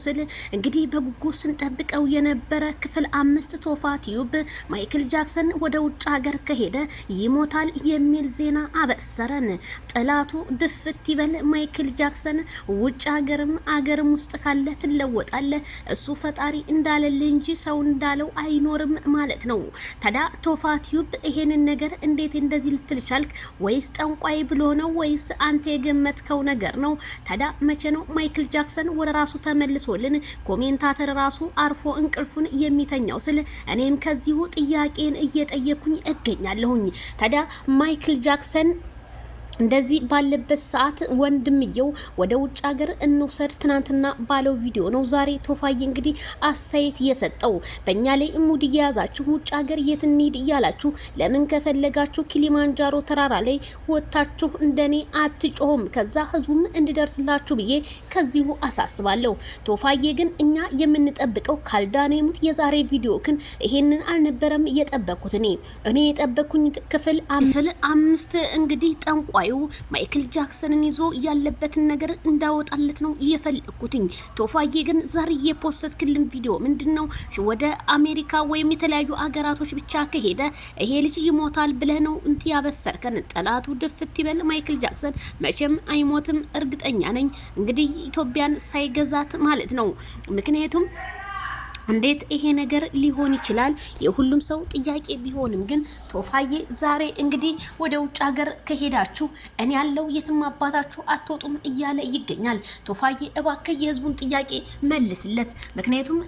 ስል እንግዲህ በጉጉት ስንጠብቀው የነበረ ክፍል 5 ቶፋ ቲዩብ ማይክል ጃክሰን ወደ ውጭ ሀገር ከሄደ ይሞታል የሚል ዜና አበሰረን። ጠላቱ ድፍት ይበል። ማይክል ጃክሰን ውጭ አገርም ውስጥ ካለ ትለወጣለ። እሱ ፈጣሪ እንዳለልህ እንጂ ሰው እንዳለው አይኖርም ማለት ነው። ታዲያ ቶፋ ቲዩብ ይሄንን ነገር እንዴት እንደዚህ ልትል ቻልክ? ወይስ ጠንቋይ ብሎ ነው ወይስ አንተ የገመትከው ነገር ነው? ታዲያ መቼ ነው ማይክል ጃክሰን ወደ ራሱ ተመልሶልን ኮሜንታተር ራሱ አርፎ እንቅልፉን የሚተኛው ስል እኔም ከዚሁ ጥያቄን እየጠየኩኝ እገኛለሁኝ። ታዲያ ማይክል ጃክሰን እንደዚህ ባለበት ሰዓት ወንድምየው ወደ ውጭ ሀገር እንውሰድ ትናንትና ባለው ቪዲዮ ነው ዛሬ ቶፋዬ እንግዲህ አሳይት እየሰጠው። በእኛ ላይ ሙድ እየያዛችሁ ውጭ ሀገር የት እንሂድ እያላችሁ ለምን ከፈለጋችሁ ኪሊማንጃሮ ተራራ ላይ ወጥታችሁ እንደኔ አትጮሁም? ከዛ ህዝቡም እንዲደርስላችሁ ብዬ ከዚሁ አሳስባለሁ። ቶፋዬ ግን እኛ የምንጠብቀው ካልዳኔ ሙት የዛሬ ቪዲዮ ግን ይሄንን አልነበረም የጠበኩት። እኔ የጠበኩኝ ክፍል 5 እንግዲህ ጠንቋዩ ማይክል ጃክሰንን ይዞ ያለበትን ነገር እንዳወጣለት ነው የፈለኩትኝ። ቶፋዬ ግን ዛሬ የፖስትክልን ቪዲዮ ምንድነው? ወደ አሜሪካ ወይም የተለያዩ አገራቶች ብቻ ከሄደ ይሄ ልጅ ይሞታል ብለህ ነው እንት ያበሰርከን። ጠላቱ ድፍት ይበል። ማይክል ጃክሰን መቼም አይሞትም እርግጠኛ ነኝ። እንግዲህ ኢትዮጵያን ሳይገዛት ማለት ነው። ምክንያቱም እንዴት ይሄ ነገር ሊሆን ይችላል? የሁሉም ሰው ጥያቄ ቢሆንም ግን ቶፋዬ ዛሬ እንግዲህ ወደ ውጭ ሀገር ከሄዳችሁ እኔ ያለው የትም አባታችሁ አትወጡም እያለ ይገኛል። ቶፋዬ እባክህ የህዝቡን ጥያቄ መልስለት። ምክንያቱም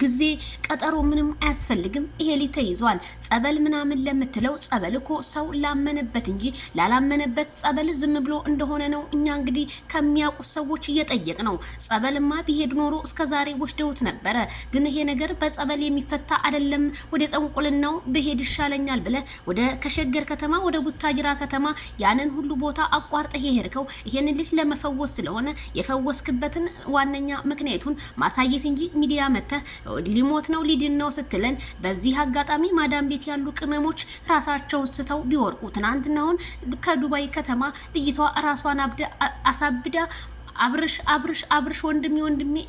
ጊዜ ቀጠሮ ምንም አያስፈልግም። ይሄ ልጅ ተይዟል። ጸበል ምናምን ለምትለው ጸበል እኮ ሰው ላመነበት እንጂ ላላመነበት ጸበል ዝም ብሎ እንደሆነ ነው እኛ እንግዲህ ከሚያውቁ ሰዎች እየጠየቅ ነው። ጸበልማ ቢሄድ ኖሮ እስከዛሬ ወስደውት ነበር። ግን ይሄ ነገር በጸበል የሚፈታ አይደለም። ወደ ጠንቁልናው በሄድ ይሻለኛል ብለ ወደ ከሸገር ከተማ ወደ ቡታጅራ ከተማ ያንን ሁሉ ቦታ አቋርጠህ የሄድከው ይሄን ልጅ ለመፈወስ ስለሆነ የፈወስክበትን ዋነኛ ምክንያቱን ማሳየት እንጂ ሚዲያ መተ ሊሞት ነው ሊድን ነው ስትለን፣ በዚህ አጋጣሚ ማዳም ቤት ያሉ ቅመሞች ራሳቸውን ስተው ቢወርቁ ትናንትናውን ከዱባይ ከተማ ልጅቷ ራሷን አሳብዳ አብርሽ ወንድሜ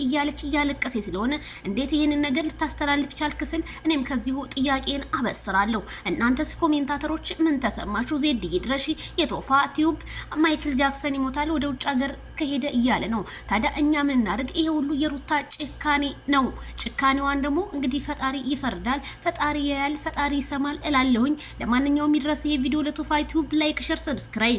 እያለች እያለቀሰ ስለሆነ እንዴት ይሄንን ነገር ልታስተላልፍ ቻልክ ስል እኔም ከዚሁ ጥያቄን አበስራለሁ። እናንተስ ኮሜንታተሮች ምን ተሰማችሁ? ዜድ ይድረሺ የቶፋ ቲዩብ ማይክል ጃክሰን ይሞታል ወደ ውጭ ሀገር ከሄደ እያለ ነው። ታዲያ እኛ ምን እናድርግ? ይሄ ሁሉ የሩታ ጭካኔ ነው። ጭካኔዋን ደግሞ እንግዲህ ፈጣሪ ይፈርዳል። ፈጣሪ ያያል፣ ፈጣሪ ይሰማል እላለሁኝ። ለማንኛውም ይድረስ ይሄ ቪዲዮ ለቶፋ ቲዩብ ላይክ፣ ሼር፣ ሰብስክራይብ